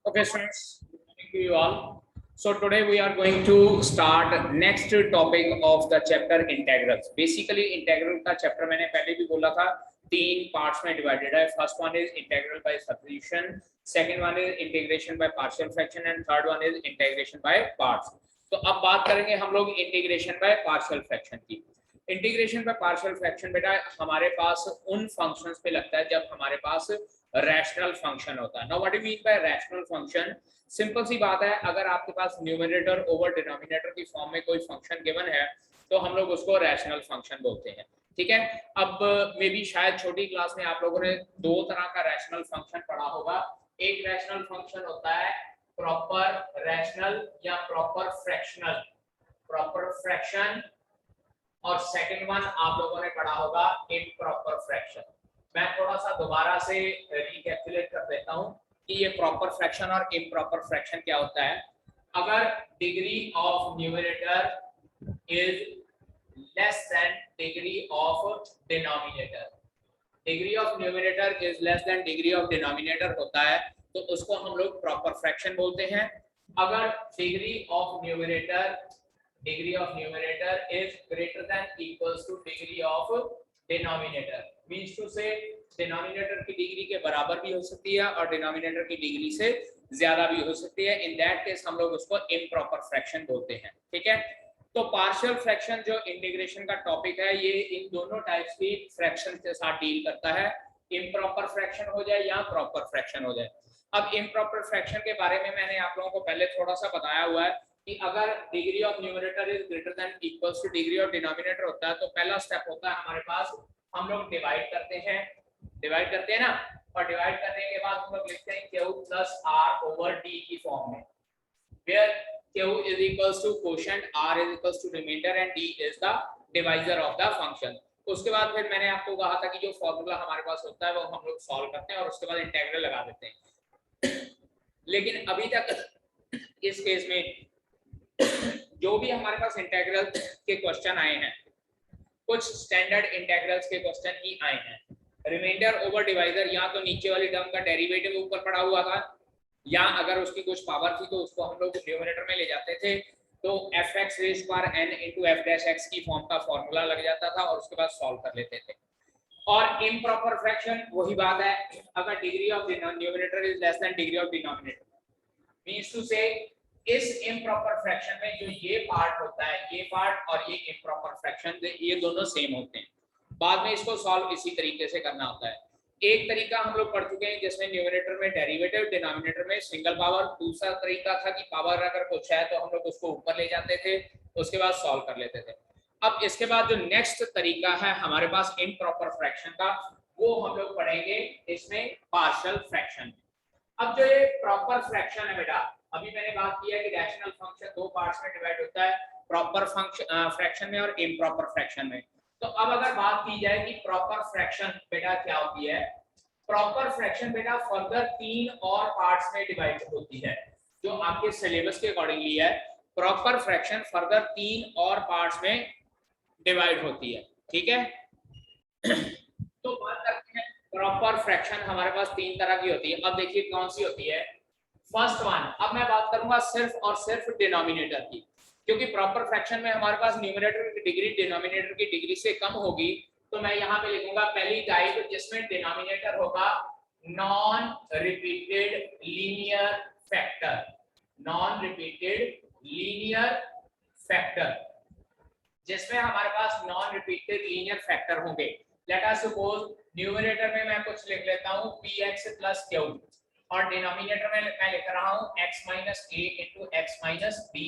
Okay, students, thank you all. So today we are going to start next topic of the chapter integrals. Basically, integral का chapter मैंने पहले भी बोला था, तीन parts में divided है. First one is integral by substitution, second one is integration by partial fraction, and third one is integration by parts. तो अब बात करेंगे हम लोग integration by partial fraction की. इंटीग्रेशन बाय पार्शियल फ्रैक्शन बेटा हमारे पास उन फंक्शंस पे लगता है जब हमारे पास रैशनल फंक्शन होता है. Now what do you mean by rational function? Simple सी बात है, अगर आपके पास न्यूमरेटर ओवर डिनोमिनेटर की फॉर्म में कोई फंक्शन गिवन है तो हम लोग उसको रैशनल फंक्शन बोलते हैं. ठीक है. अब मे बी शायद छोटी क्लास में आप लोगों ने दो तरह का रैशनल फंक्शन पढ़ा होगा. एक रैशनल फंक्शन होता है प्रॉपर रैशनल या प्रॉपर फ्रैक्शनल, प्रॉपर फ्रैक्शन, और सेकंड वन आप लोगों ने पढ़ा होगा इम्प्रॉपर फ्रैक्शन. मैं थोड़ा सा दोबारा से रिकैपिचुलेट कर देता हूं कि ये प्रॉपर फ्रैक्शन और इम्प्रॉपर फ्रैक्शन क्या होता है. अगर degree of numerator is less than degree of denominator, degree of numerator is less than degree of denominator होता है तो उसको हम लोग प्रॉपर फ्रैक्शन बोलते हैं. अगर degree of numerator is greater than equals to degree of denominator, means to say denominator की डिग्री के बराबर भी हो सकती है और डिनोमिनेटर की डिग्री से ज्यादा भी हो सकती है. इन दैट केस हम लोग उसको इम्प्रॉपर फ्रैक्शन बोलते हैं. ठीक है. तो पार्शियल फ्रैक्शन जो इंटीग्रेशन का टॉपिक है ये इन दोनों टाइप्स की फ्रैक्शन के साथ डील करता है, इम्प्रॉपर फ्रैक्शन हो जाए या प्रॉपर फ्रैक्शन हो जाए. अब इम्प्रॉपर फ्रैक्शन के बारे में मैंने आप लोगों को पहले थोड़ा सा बताया हुआ है कि अगर degree of numerator is greater than equals two degree of denominator होता है तो पहला स्टेप होता है हमारे पास, हम लोग डिवाइड करते हैं ना, और डिवाइड करने के बाद हम लोग लिखते हैं q plus r over d की फॉर्म में, where q is equals to quotient, r is equals to remainder and d is the divisor of the function. उसके बाद फिर मैंने आपको कहा था कि जो फॉर्मूला हमारे पास होता है वो हम लोग सॉल्व करते हैं और उसके बाद इंटीग्रल लगा देते हैं. लेकिन अभी तक इस केस में जो भी हमारे पास इंटीग्रल के क्वेश्चन आए हैं, कुछ स्टैंडर्ड इंटीग्रल्स के क्वेश्चन ही आए हैं. रिमाइंडर ओवर डिवाइजर, या तो नीचे वाली टर्म का डेरिवेटिव ऊपर पड़ा हुआ था, या अगर उसकी कुछ पावर थी तो उसको हम लोग न्यूमरेटर में ले जाते थे तो fx rays power n into f dash x की फॉर्म का फॉर्मूला लग जाता था और उसके बाद सॉल्व कर लेते थे. और इम्प्रॉपर फ्रैक्शन वही बात है, अगर degree of numerator is less than degree of denominator, means to say is improper fraction में जो ये पार्ट होता है, ये पार्ट और ये इम्प्रॉपर फ्रैक्शन, ये दोनों सेम होते हैं. बाद में इसको सॉल्व इसी तरीके से करना होता है. एक तरीका हम लोग पढ़ चुके हैं जिसमें न्यूमरेटर में डेरिवेटिव, डिनोमिनेटर में सिंगल पावर. दूसरा तरीका था कि पावर अगर कुछ है तो हम लोग उसको ऊपर ले जाते थे, उसके बाद सॉल्व कर लेते थे. अब इसके बाद जो नेक्स्ट तरीका है हमारे पास इम्प्रॉपर फ्रैक्शन का, वो हम लोग पढ़ेंगे इसमें पार्शियल फ्रैक्शन. अब जो ये प्रॉपर फ्रैक्शन है बेटा, अभी मैंने बात की है कि रैशनल फंक्शन दो पार्ट्स में डिवाइड होता है, प्रॉपर फंक्शन फ्रैक्शन में और इम्प्रॉपर फ्रैक्शन में. तो अब अगर बात की जाए कि प्रॉपर फ्रैक्शन बेटा क्या होती है, प्रॉपर फ्रैक्शन बेटा फर्दर तीन और पार्ट्स में डिवाइड होती है जो आपके सिलेबस के अकॉर्डिंगली है. प्रॉपर फ्रैक्शन फर्दर तीन और पार्ट्स में डिवाइड होती है. ठीक है. तो बात करते हैं प्रॉपर फ्रैक्शन हमारे पास तीन तरह की होती है. अब देखिए कौन सी होती है. फर्स्ट वन, अब मैं बात करूंगा सिर्फ और सिर्फ डिनोमिनेटर की, क्योंकि प्रॉपर फ्रैक्शन में हमारे पास न्यूमरेटर की डिग्री डिनोमिनेटर की डिग्री से कम होगी. तो मैं यहाँ पे लिखूंगा पहली टाइप जिसमें डिनोमिनेटर होगा non repeated linear factor, non repeated linear factor, जिसमें हमारे पास नॉन रिपीटेड लीनियर फैक्टर होंगे. लेट अस सपोज न्यूमरेटर में मैं कुछ लिख लेता हूँ px प्लस q, और डिनोमिनेटर में मैं लिख रहा हूँ x minus a into x minus b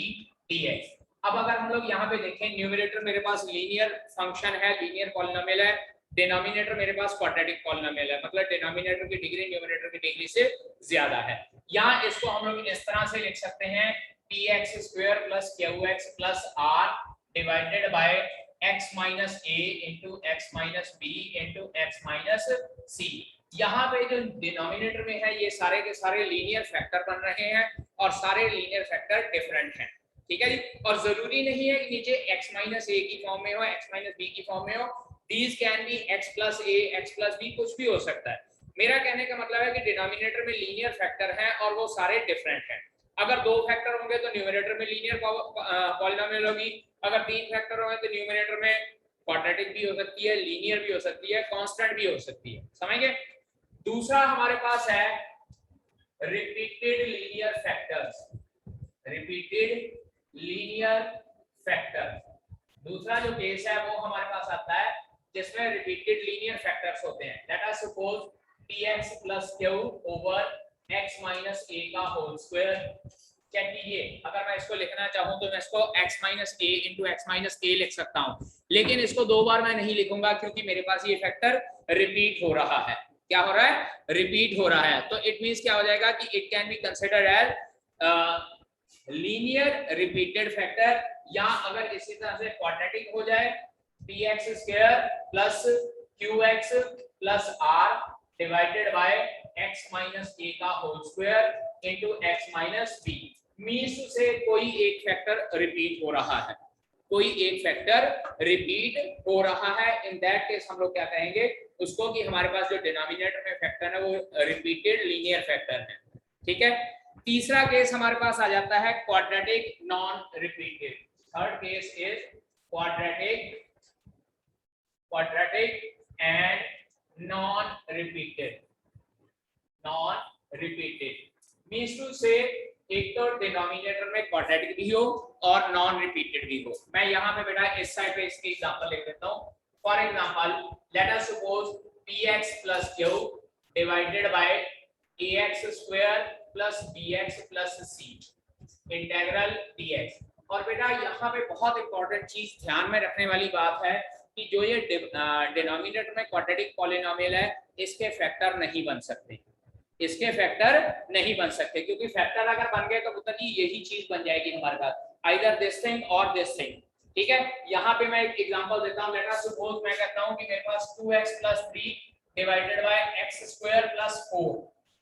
dx. अब अगर हम लोग यहाँ पे देखें, न्यूमरेटर मेरे पास लीनियर फंक्शन है, लीनियर पॉलिनोमियल है, डिनोमिनेटर मेरे पास क्वाड्रेटिक पॉलिनोमियल है, मतलब डिनोमिनेटर की डिग्री न्यूमरेटर की डिग्री से ज्यादा है. यहाँ इसको हम लोग इस तरह से लिख सकते हैं px square plus qx plus r divided by x minus a into x minus b into x minus c. यहाँ पे जो डिनोमिनेटर में है ये सारे के सारे लीनियर फैक्टर बन रहे हैं और सारे लीनियर फैक्टर डिफरेंट हैं. ठीक है जी. और जरूरी नहीं है कि नीचे x माइनस a की फॉर्म में हो, x माइनस b की फॉर्म में हो. These can be x plus a, x plus b, कुछ भी हो सकता है. मेरा कहने का मतलब है कि डिनोमिनेटर में लीनियर फैक्टर हैं और वो सारे डिफरेंट हैं। अगर 2 फैक्टर होंगे तो न्यूमरेटर में लीनियर पॉलिनोमियल होगी, अगर 3 फैक्टर होंगे तो न्यूमरेटर में क्वाड्रेटिक भी हो सकती है, लीनियर भी हो सकती है, कांस्टेंट भी हो सकती है। समझ गए? दूसरा हमारे पास है repeated linear factors, repeated linear factor. दूसरा जो केस है वो हमारे पास आता है जिसमें रिपीटेड लीनियर फैक्टर्स होते हैं। Late us suppose px plus q over x minus a का होल स्क्वायर। चेक कीजिए, अगर मैं इसको लिखना चाहूं तो मैं इसको x minus a into x minus a लिख सकता हूं, लेकिन इसको 2 बार मैं नहीं लिखूंगा क्योंकि मेरे पास ये फैक्टर रिपीट हो रहा है। क्या हो रहा है? रिपीट हो रहा है। तो इट मींस क्या हो जाएगा कि it can be considered as linear repeated factor, या अगर इसी तरह से क्वाड्रेटिक हो जाए px square plus qx plus r divided by x minus a का whole square into x minus b। Means say कोई एक फैक्टर रिपीट हो रहा है, कोई एक फैक्टर रिपीट हो रहा है। इन दैट केस हम लोग क्या कहेंगे उसको कि हमारे पास जो डिनोमिनेटर में फैक्टर है वो रिपीटेड लीनियर फैक्टर है। ठीक है। तीसरा केस हमारे पास आ जाता है quadratic non repeated. Third case is quadratic and non repeated. Non repeated means to say एक तो डिनोमिनेटर में क्वाड्रेटिक भी हो और नॉन रिपीटेड भी हो। मैं यहाँ पे बेटा इस साइड पे इसकी एग्जांपल लिख देता हूँ। For example let us suppose px plus q divided by ax square plus bx plus c integral dx। और बेटा यहाँ पे बहुत इंपॉर्टेंट चीज ध्यान में रखने वाली बात है कि जो ये डिनोमिनेटर में क्वाड्रेटिक पॉलिनोमियल है इसके फैक्टर नहीं बन सकते, इसके फैक्टर नहीं बन सकते, क्योंकि फैक्टर अगर बन गए तो पुत्र जी यही चीज बन जाएगी हमारे पास, आइदर दिस थिंग और दिस थिंग। ठीक है। यहाँ पे मैं एक एग्जांपल देता हूँ। लेट अस सपोज मैं कहता हूँ कि मेरे पास 2x + 3 divided by x² + 4।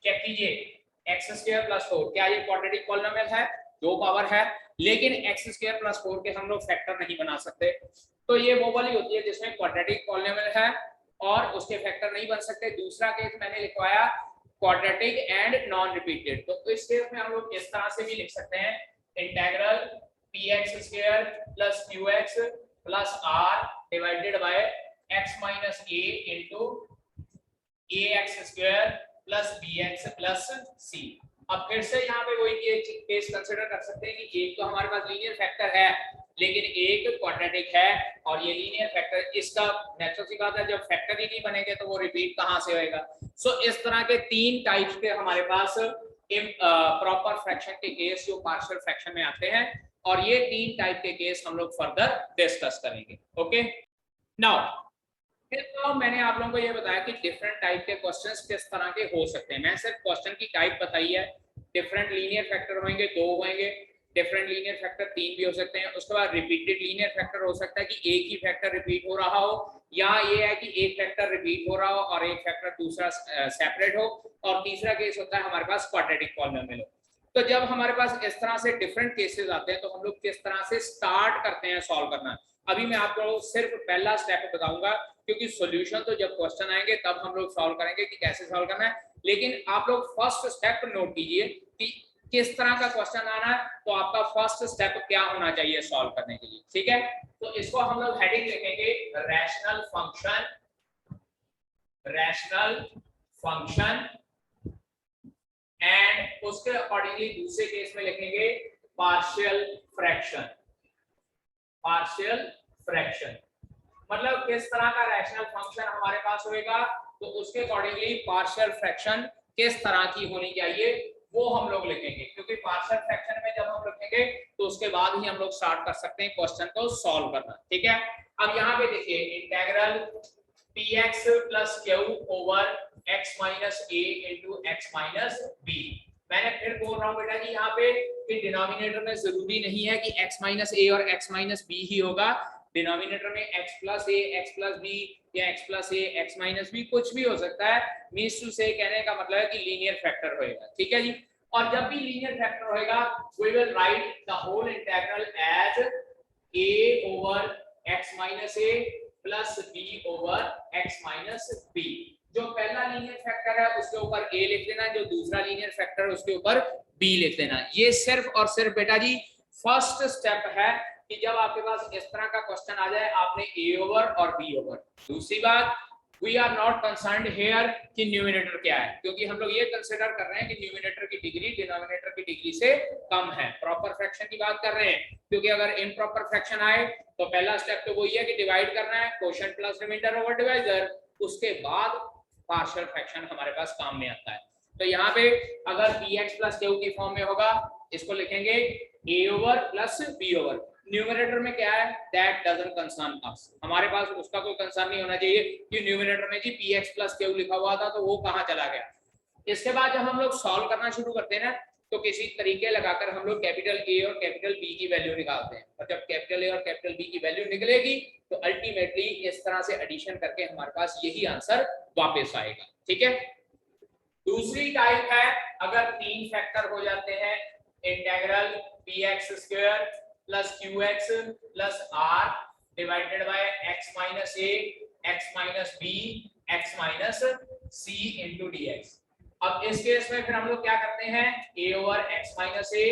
Check कीजिए, x² + 4 क्या ये क्वाड्रेटिक पॉलिनोमियल है? 2 पावर है, लेकिन x² + 4 के हम लोग फैक्टर नहीं बना सकते। तो ये वो वाली होती है जिसमें क्वाड्रेटिक पॉलिनोमियल है और उसके फैक्टर नहीं बन सकते। दूसरा केस मैंने लिखवाया क्वाड्रेटिक एंड नॉन रिपीटेड। तो इस केस में हम लोग इस तरह से भी लिख सकते हैं integral px² plus qx plus r divided by x minus a into ax² plus bx plus c। अब फिर से यहाँ पे वही केस कंसीडर कर सकते हैं कि एक तो हमारे पास लीनियर फैक्टर है लेकिन एक क्वाड्रेटिक है, और ये लीनियर फैक्टर इसका नेचुरल सी बात है जब फैक्टर ही नहीं बनेंगे तो वो रिपीट कहाँ से होएगा। सो इस तरह के 3 टाइप्स के हमारे पास प्रॉपर फ्रैक्शन के केस जो पार्शियल फ्रैक्शन में आते हैं, और ये 3 टाइप के केस हम लोग फर्दर डिस्कस करेंगे। ओके नाउ फिर तो मैंने आप लोगों को ये बताया कि डिफरेंट टाइप के क्वेश्चंस किस तरह के हो सकते हैं। मैं सिर्फ क्वेश्चन की टाइप बताई है। डिफरेंट लीनियर फैक्टर होंगे, 2 होंगे, डिफरेंट लीनियर फैक्टर 3 भी हो सकते हैं। उसके बाद रिपीटेड लीनियर फैक्टर हो सकता है कि एक ही फैक्टर रिपीट हो रहा हो, या ये है कि एक फैक्टर रिपीट हो रहा हो और एक फैक्टर दूसरा सेपरेट हो, और तीसरा केस होता है हमारे पास क्वाड्रेटिक पॉलिनोमियल हो। तो जब हमारे पास इस तरह से डिफरेंट केसेस आते हैं तो हम लोग किस तरह से स्टार्ट करते हैं सॉल्व करना। अभी मैं आपको सिर्फ पहला स्टेप बताऊंगा, क्योंकि सॉल्यूशन तो जब क्वेश्चन आएंगे तब हम लोग सॉल्व करेंगे कि कैसे सॉल्व करना है। लेकिन आप लोग फर्स्ट स्टेप नोट कीजिए कि किस तरह का क्वेश्चन आना है, तो आपका फर्स्ट स्टेप क्या होना चाहिए सॉल्व करने के लिए। ठीक है, तो इसको हम लोग हेडिंग लिखेंगे rational function, rational function, and उसके अकॉर्डिंगली दूसरे केस में लिखेंगे पार्शियल फ्रैक्शन। पार्शियल फ्रैक्शन मतलब किस तरह का रैशनल फंक्शन हमारे पास होएगा, तो उसके अकॉर्डिंगली पार्शियल फ्रैक्शन किस तरह की होनी चाहिए वो हम लोग लिखेंगे। क्योंकि पार्शियल फ्रैक्शन में जब हम लिखेंगे तो उसके बाद ही हम लोग स्टार्ट कर सकते हैं क्वेश्चन को सॉल्व करना। ठीक है, अब यहाँ पे देखिए integral px plus q over x minus a into x minus b। मैंने फिर बोल रहा हूँ बेटा जी यहाँ पे कि डिनोमिनेटर में जरूरी नहीं है कि x minus a और x minus b ही होगा। डिनोमिनेटर में x plus a, x plus b या x plus a, x minus b कुछ भी हो सकता है। मींस टू से कहने का मतलब है कि लीनियर फैक्टर होएगा। ठीक है जी, और जब भी लीनियर फैक्टर होएगा we will write the whole integral as a over x minus a plus b over x minus b। जो पहला लीनियर फैक्टर है उसके ऊपर a लिख देना, जो दूसरा लीनियर फैक्टर है उसके ऊपर b लिख देना। ये सिर्फ और सिर्फ बेटा जी फर्स्ट स्टेप है कि जब आपके पास इस तरह का क्वेश्चन आ जाए आपने a ओवर और b ओवर। दूसरी बात, we are not concerned here कि न्यूमिनेटर क्या है, क्योंकि हम लोग ये कंसीडर कर रहे हैं कि न्यूमिनेटर की डिग्री डिनोमिनेटर की डिग्री से कम है। प्रॉपर फ्रैक्शन की बात कर रहे हैं, क्योंकि अगर इम्प्रॉपर फ्रैक्शन आए तो पहला स्टेप तो वही है कि डिवाइड करना है, quotient plus remainder over divisor, उसके बाद पार्शियल फ्रैक्शन हमारे पास काम में आता है। तो यहाँ पे अगर px प्लस q की फॉर्म में होगा, इसको लिखेंगे a over plus b over. Numerator में क्या है, दैट डजंट कंसर्न अस, हमारे पास उसका कोई कंसर्न नहीं होना चाहिए कि न्यूमरेटर में जी px प्लस q लिखा हुआ था तो वो कहाँ चला गया। इसके बाद जब हम लोग सॉल्व करना शुरू करते हैं ना, तो किसी तरीके लगाकर हम लोग कैपिटल A और कैपिटल B की वैल्यू निकालते हैं, और जब कैपिटल A और कैपिटल B की वैल्यू निकलेगी तो अल्टीमेटली इस तरह से एडिशन करके हमारे पास यही आंसर वापस आएगा। ठीक है। दूसरी टाइप है, अगर तीन फैक्टर हो जाते हैं, integral px square plus qx plus r divided by x minus a x minus b x minus c into dx। अब इस केस में फिर हम लोग क्या करते हैं, a over x minus a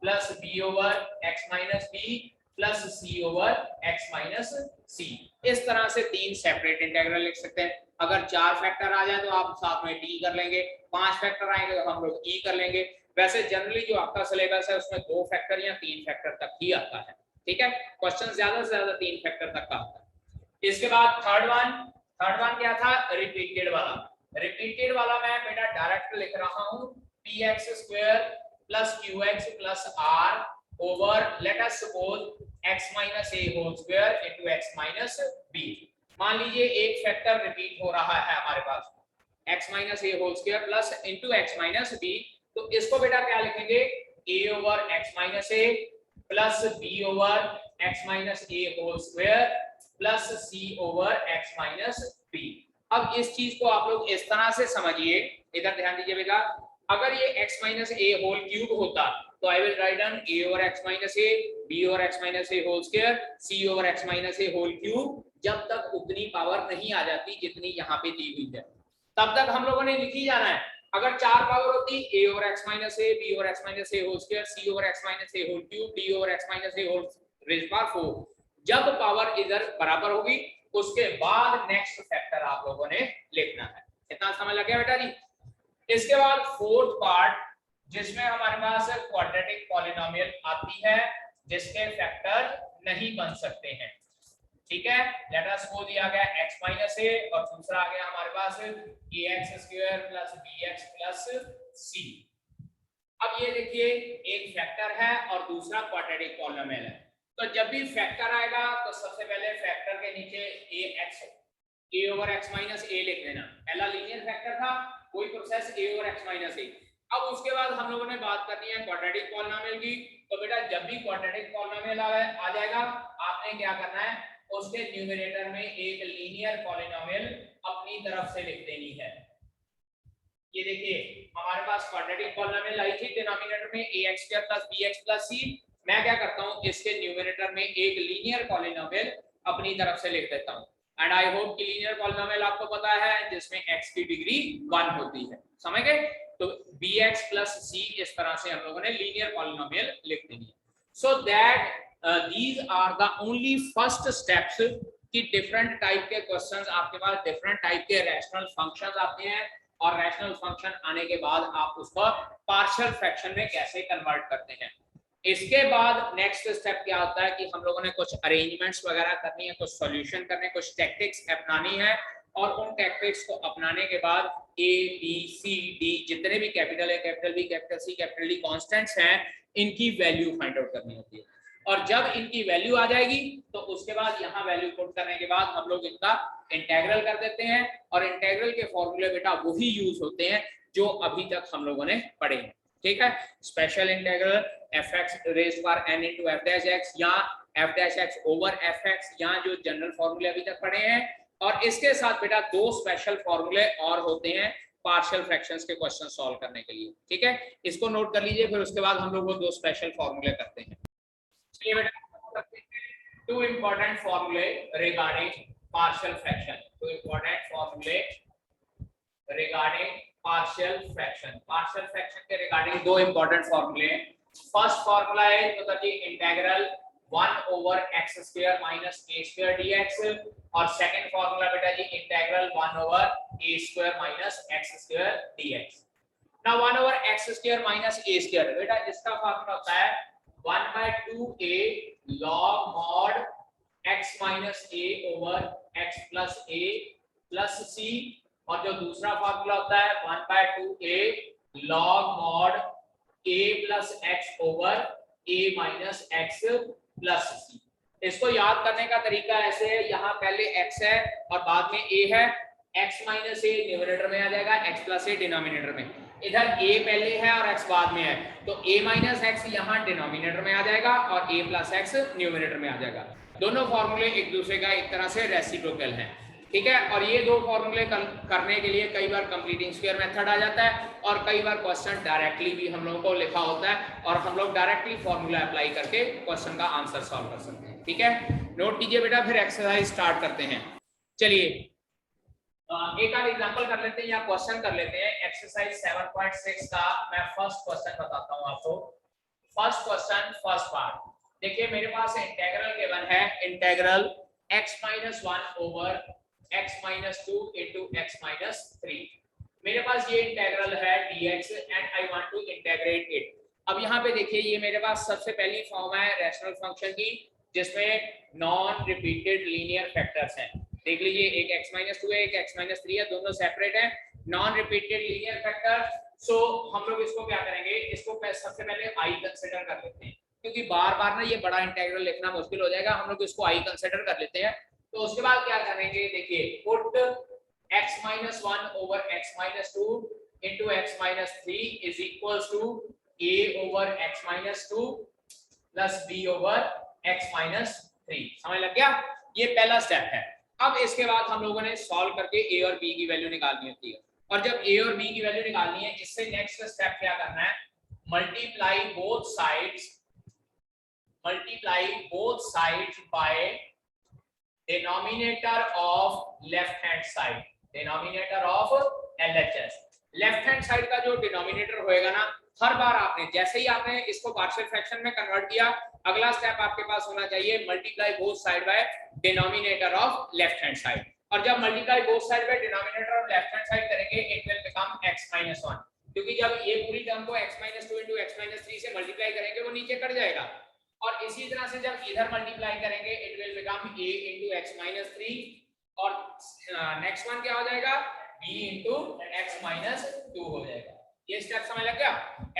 plus b over x minus b plus c over x minus c। इस तरह से तीन सेपरेट इंटीग्रल लिख सकते हैं। अगर चार फैक्टर आ जाए तो आप साथ में d कर लेंगे, पांच फैक्टर आएंगे तो हम लोग e कर लेंगे। वैसे जनरली जो आपका सिलेबस है उसमें दो फैक्टर या तीन फैक्टर तक ही आता है। ठीक है, क्वेश्चन ज्यादा से ज्यादा तीन फैक्टर तक का आता है। इसके बाद थर्ड वन क्या था, रिपीटेड वाला। रिपीटेड वाला मैं बेटा डायरेक्ट लिख रहा हूं, px square plus qx plus r over let us suppose x minus a whole square into x minus b। मान लीजिए एक फैक्टर रिपीट हो रहा है हमारे पास, x minus a whole square plus into x minus b, तो इसको बेटा क्या लिखेंगे, a over x minus a plus b over x minus a whole square plus c over x minus b। अब इस चीज को आप लोग इस तरह से समझिए, इधर ध्यान दीजिए बेटा, अगर ये x minus a whole cube होता तो I will write down a over x minus a b over x minus a whole square c over x minus a whole cube, जब तक उतनी पावर नहीं आ जाती जितनी यहाँ पे दी हुई है तब तक हम लोगों ने लिखी जाना है। अगर चार पावर होती a over x minus a b over x minus a whole square c over x minus a whole cube d over x minus a whole raise power 4, जब पावर इधर बराबर होगी उसके बाद नेक्स्ट फैक्टर आप लोगों ने लिखना है। इतना समझ लग गया बेटा जी। इसके बाद फोर्थ पार्ट जिसमें हमारे पास क्वाड्रेटिक पॉलिनोमियल आती है जिसके फैक्टर नहीं बन सकते हैं। ठीक है, लेट अस सपोज दिया गया x माइनस a और दूसरा आ गया हमारे पास ax square plus bx plus c। अब ये देखिए एक फैक्टर है और दूसरा क्वाड्रेटिक पॉलिनोमियल है, तो जब भी फैक्टर आएगा तो सबसे पहले फैक्टर के नीचे a over x minus a लिख देना। पहला लीनियर फैक्टर था, कोई process a over x minus a। अब उसके बाद हम लोगों ने बात करनी है क्वाड्रेटिक पॉलिनोमियल की, तो बेटा जब भी क्वाड्रेटिक पॉलिनोमियल आ जाएगा आपने क्या करना है, उसके न्यूमरेटर में एक लीनियर पॉलिनोमियल अपनी तरफ से लिख देनी है। ये देखिए हमारे पास क्वाड्रेटिक पॉलिनोमियल आई थी डिनोमिनेटर में ax square plus bx plus c, मैं क्या करता हूं इसके न्यूमरेटर में एक लीनियर पॉलिनोमियल अपनी तरफ से लिख देता हूं। एंड आई होप कि लीनियर पॉलिनोमियल आपको पता है जिसमें x की डिग्री 1 होती है, समझ गए। तो bx प्लस c इस तरह से हम लोगों ने लीनियर पॉलिनोमियल लिख देनी है। So that these are the only first steps कि डिफरेंट टाइप के क्वेश्चंस आपके पास डिफरेंट टाइप के रैशनल फंक्शंस आते हैं, और रैशनल फंक्शन आने के बाद आप उसको पार्शियल फ्रैक्शन में कैसे कन्वर्ट करते हैं। इसके बाद नेक्स्ट स्टेप क्या होता है कि हम लोगों ने कुछ अरेंजमेंट्स वगैरह करनी है, कुछ सॉल्यूशन करने, कुछ टैक्टिक्स अपनानी है, और उन टैक्टिक्स को अपनाने के बाद a b c d जितने भी कैपिटल है, capital b, capital c, capital d constants हैं, इनकी वैल्यू फाइंड आउट करनी होती है। और जब इनकी वैल्यू आ जाएगी तो उसके बाद यहाँ वैल्यू पुट करने के बाद हम लोग इनका इंटीग्रल कर देते हैं, और इंटीग्रल के फॉर्मूले बेटा वही यूज होते हैं जो अभी तक हम लोगों ने पढ़े हैं। ठीक है, special integral fx raised power n into f dash x या f dash x over fx, या जो जनरल फॉर्मूले अभी तक पढ़े हैं। और इसके साथ बेटा दो स्पेशल फॉर्मूले और होते हैं पार्शियल फ्रैक्शंस के क्वेश्चन सॉल्व करने के लिए। ठीक है, इसको नोट कर लीजिए, फिर उसके बाद हम लोग वो दो स्पेशल फॉर्मूले करते हैं। चलिए बेटा two important formulae regarding partial fraction, two important formulae regarding partial fraction के रिगार्डिंग दो इंपॉर्टेंट फॉर्मूले हैं। फर्स्ट फॉर्मूला है तो जी integral 1 over x square minus a square dx और सेकंड फॉर्मूला बेटा जी integral 1 over a square minus x square dx। Now 1 over x square minus a square बेटा इसका फॉर्मूला होता है 1/2a log mod x minus a over x plus a plus c और जो दूसरा फॉर्मूला होता है 1/2a log mod a plus x over a minus x plus c। इसको याद करने का तरीका ऐसे है, यहाँ पहले x है और बाद में a है, x माइनस a न्यूमरेटर में आ जाएगा, x प्लस a डिनोमिनेटर में। इधर a पहले है और x बाद में है तो a माइनस x यहाँ डिनोमिनेटर में आ जाएगा और a प्लस x न्यूमरेटर में आ जाएगा। दोनों फॉर्मूले एक दूसरे का एक तरह से रेसिप्रोकल हैं, ठीक है। और ये दो फॉर्मूले करने के लिए कई बार कंप्लीटिंग स्क्वायर मेथड आ जाता है और कई बार क्वेश्चन डायरेक्टली भी हम लोगों को लिखा होता है और हम लोग डायरेक्टली फॉर्मूला अप्लाई करके क्वेश्चन का आंसर सॉल्व कर सकते हैं, ठीक है। नोट कीजिए बेटा, फिर एक्सरसाइज स्टार्ट करते हैं। चलिए एक आध एग्जांपल कर लेते हैं या क्वेश्चन कर लेते हैं। एक्सरसाइज 7.6 का मैं फर्स्ट क्वेश्चन बताता हूं आपको। फर्स्ट क्वेश्चन फर्स्ट पार्ट देखिए, मेरे पास इंटीग्रल गिवन है, integral x-1 over x-2 into x-3। मेरे पास ये इंटीग्रल है dx and I want to integrate it. अब यहाँ पे देखिए, ये मेरे पास सबसे पहली फॉर्म है रैशनल फंक्शन की जिसमें नॉन रिपीटेड लीनियर फैक्टर्स हैं। देख लीजिए, एक x-2 है, एक x-3 है, दोनों सेपरेट हैं, नॉन रिपीटेड लीनियर फैक्टर। सो हम लोग इसको क्या करेंगे, इसको सबसे पहले i कंसीडर कर लेते हैं क्योंकि बार बार ना ये बड़ा इंटीग्रल लिखना मुश्किल हो जाएगा। हम लोग इसको i कंसीडर कर लेते हैं। तो उसके बाद क्या करेंगे, देखिए put x-1 over x-2 into x-3 is equals to a over x-2 plus b over x-3। समझ लग गया? ये पहला स्टेप है। अब इसके बाद हम लोगों ने सॉल्व करके a और b की वैल्यू निकालनी होती है और जब a और b की वैल्यू निकालनी है, इससे नेक्स्ट स्टेप क्या करना है, multiply both sides by denominator of left hand side, denominator of LHS। Left hand side का जो डिनोमिनेटर होएगा ना, हर बार आपने जैसे ही आपने इसको पार्शियल फ्रैक्शन में कन्वर्ट किया, अगला स्टेप आपके पास होना चाहिए multiply both side by denominator of left hand side. और जब multiply both side by denominator of left hand side करेंगे, इट विल बिकम x-1 क्योंकि जब ये पूरी टर्म को x-2 into x-3 से मल्टीप्लाई करेंगे वो नीचे कट जाएगा। और इसी तरह से जब इधर मल्टीप्लाई करेंगे, it will become a into x-3 और नेक्स्ट वन क्या हो जाएगा, b into x-2 हो जाएगा। ये स्टेप समझ लग गया?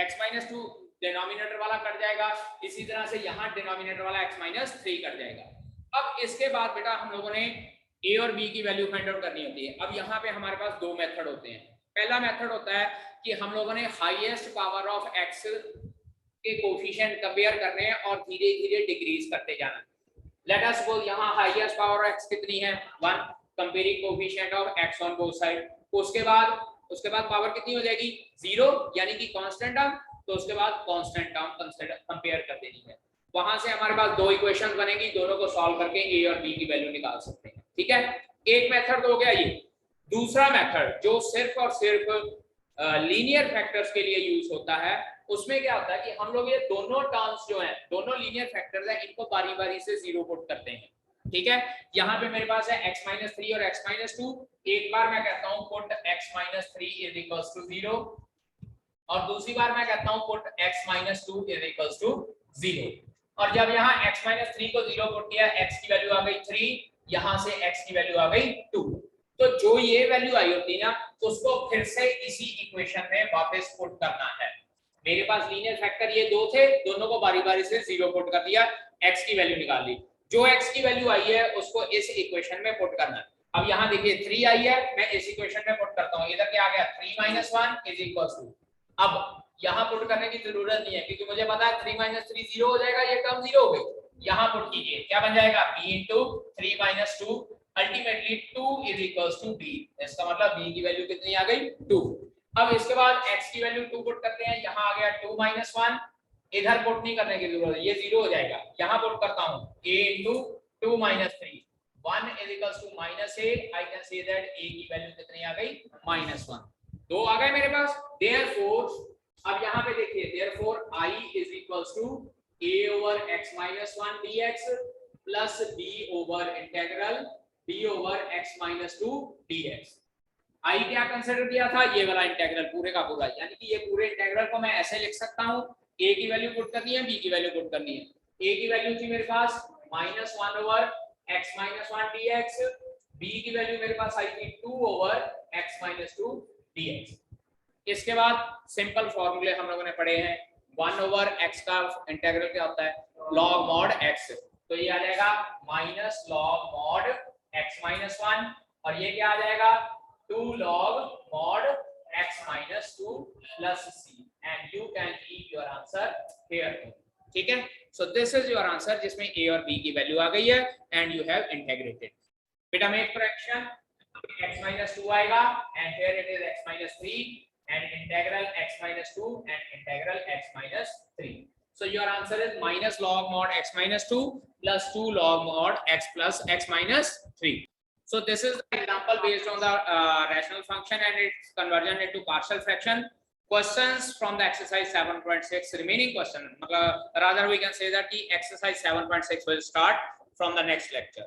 x-2 डिनोमिनेटर वाला कट जाएगा, इसी तरह से यहाँ डिनोमिनेटर वाला x-3 कट जाएगा। अब इसके बाद बेटा हम लोगों ने a और b की वैल्यू फाइंड आउट करनी होती है। अब यहाँ पे हमारे पास दो मेथड होते हैं। पहला मेथड होता है कि हम लोगों ने हाईएस्ट पावर ऑफ x के कोफिशिएंट कंपेयर करने हैं और धीरे धीरे डिक्रीज करते जाना। लेट अस सपोज यहाँ हाईएस्ट पावर ऑफ x कितनी है, 1, comparing coefficient of x on both side. उसके बाद पावर कितनी हो जाएगी, 0 यानी कि कांस्टेंट टर्म। तो उसके बाद कांस्टेंट टर्म कंपेयर कर देनी है। वहां से हमारे पास दो इक्वेशंस बनेगी, दोनों को सॉल्व करके a और b की वैल्यू निकाल सकते हैं, ठीक है। एक मेथड तो हो गया ये। दूसरा मेथड जो सिर्फ और सिर्फ लीनियर फैक्टर्स के लिए यूज होता है, उसमें क्या होता है कि हम लोग ये दोनों टर्म्स जो हैं, दोनों लीनियर फैक्टर्स हैं, इनको बारी बारी से 0 पुट करते हैं, ठीक है। यहाँ पे मेरे पास है x-3 और x-2। एक बार मैं कहता हूँ put x-3 is equals to 0 और दूसरी बार मैं कहता हूँ put x-2 is equals to 0। और जब यहाँ x-3 को 0 पुट किया, x की वैल्यू आ गई 3, यहाँ से x की वैल्यू आ गई 2। तो जो ये वैल्यू आई होती है ना, उसको फिर से इसी इक्वेशन में वापस पुट करना है। मेरे पास लीनियर फैक्टर ये दो थे, दोनों को बारी बारी से 0 पुट कर दिया, x की वैल्यू निकाल ली। जो x की वैल्यू आई है उसको इस इक्वेशन में पुट करना है। अब यहाँ देखिए 3 आई है, मैं इस इक्वेशन में पुट करता हूँ। इधर क्या आ गया, 3 - 1 इज इक्वल्स टू। अब यहाँ पुट करने की जरूरत नहीं है क्योंकि मुझे पता है 3 - 3 0 हो जाएगा, ये टर्म 0 हो गई। यहाँ पुट कीजिए, क्या बन जाएगा, b into 3 - 2 ultimately 2 is equals to b। इसका मतलब b की वैल्यू कितनी आ गई, 2। अब इसके बाद x की वैल्यू 2 पुट करते हैं, यहाँ आ गया 2 - 1। इधर पुट नहीं करने की जरूरत है, ये 0 हो जाएगा। यहाँ पुट करता हूँ a into 2 - 3 1 is equals to minus a, I can say that a की वैल्यू कितनी आ गई -1, 2 आ गए मेरे पास। therefore अब यहाँ पे देखिए therefore I is equals to a over x minus 1 dx plus b over integral b over x minus 2 dx। I क्या कंसीडर किया था, ये वाला इंटीग्रल पूरे का पूरा, यानी कि ये पूरे इंटीग्रल को मैं ऐसे लिख सकता हूँ, a की वैल्यू पुट करनी है, b की वैल्यू पुट करनी है। a की वैल्यू थी मेरे पास -1 over x minus 1 dx, b की वैल्यू मेरे पास आई थी 2 over x minus 2 dx। इसके बाद सिंपल फॉर्मूले हम लोगों ने पढ़े हैं, 1 over x का इंटीग्रल क्या होता है, log mod x, तो ये आ जाएगा minus log mod x minus 1, और ये क्या आ जाएगा 2 log mod x minus 2 plus c, and you can keep your answer here। ठीक है, so this is your answer जिसमें a और b की वैल्यू आ गई है and you have integrated। बेटा मेक फ्रैक्शन, x minus 2 आएगा and here it is x minus 3 and integral x minus 2 and integral x minus 3। so your answer is minus log mod x minus 2 plus 2 log mod x plus x minus 3। So this is the example based on the rational function and its conversion into partial fraction। Questions from the exercise 7.6 remaining question, rather we can say that the exercise 7.6 will start from the next lecture।